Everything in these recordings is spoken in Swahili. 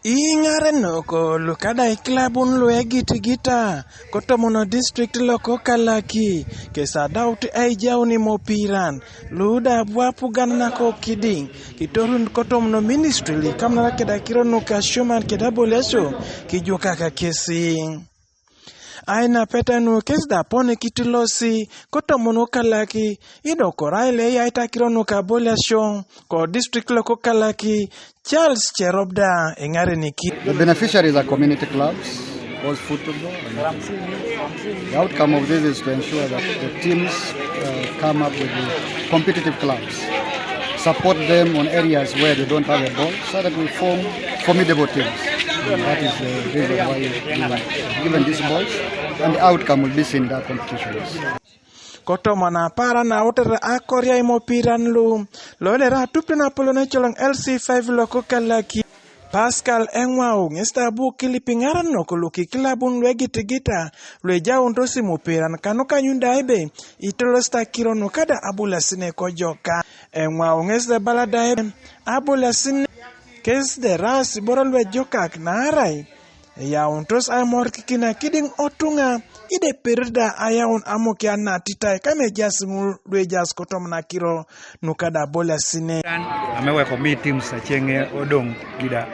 Ingare noko lukada Ikilabun lue gita kotomono district loko kalaki kesa dauti Aicak ni Imopiran luda buapu ganna ko kiding kitorun kotomono ministry li kamna keda kiro nuka shuman keda boleso kijuka ka kesi aina petanu kesda pone kitilosi kotomono kalaki ido koraile ya itakiro nuka boleso ko district loko kalaki Charles Cherobda engare niki. The beneficiaries are community clubs, both football. The outcome of this is to ensure that the teams come up with the competitive clubs, support them on areas where they don't have a ball, so that we form formidable teams. And that is the reason why we were given these balls, and the outcome will be seen in our competitions. Kotomana para na otere akoria Imopiran lu lolera tupina polone cholong LC5 loko kalaki Pascal Engwao ngesta bu kilipingaran no kuluki Ikilabun lwe gitigita lwe jaundosi Imopiran kanoka nyunda ebe itolosta kiro no kada abula sine kojoka Engwao ngesta balada ebe abula sine kes de ras boro lwe jokak na arai ya untos amor kikina kiding otunga ide perda ayaun amokia na titai kame jasimu lwe jas kotomna kiro nukada bola sine amewe komi teams achenge odong gida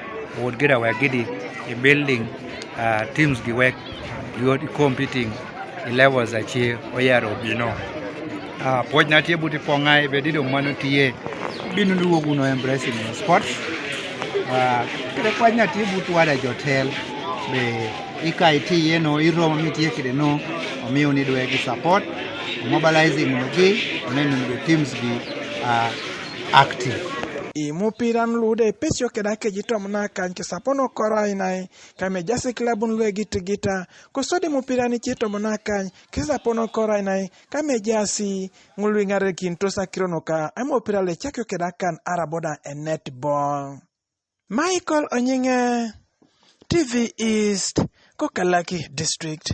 would get away gidi in building teams the work you competing levels achi oyaro bino poj na tie buti pongai be dido mano tie binu duogu no embracing sports kede kwa na tie buti wada jotel be ikaiti yeno iro mitie kede no omiyo ni doe gi support mobilizing mugi onenu the teams be active. Imopiran lude Epesio keda kejitomna kanke sapono kora inai kame jasi Ikilabun lue gita kusodi Imopiran chitomna kan kesapono kora inai kame jasi ngulwi ngare kintosa kironoka Imopiran le chakyo keda kan araboda e netball. Michael Onyinge TV East Kokalaki District.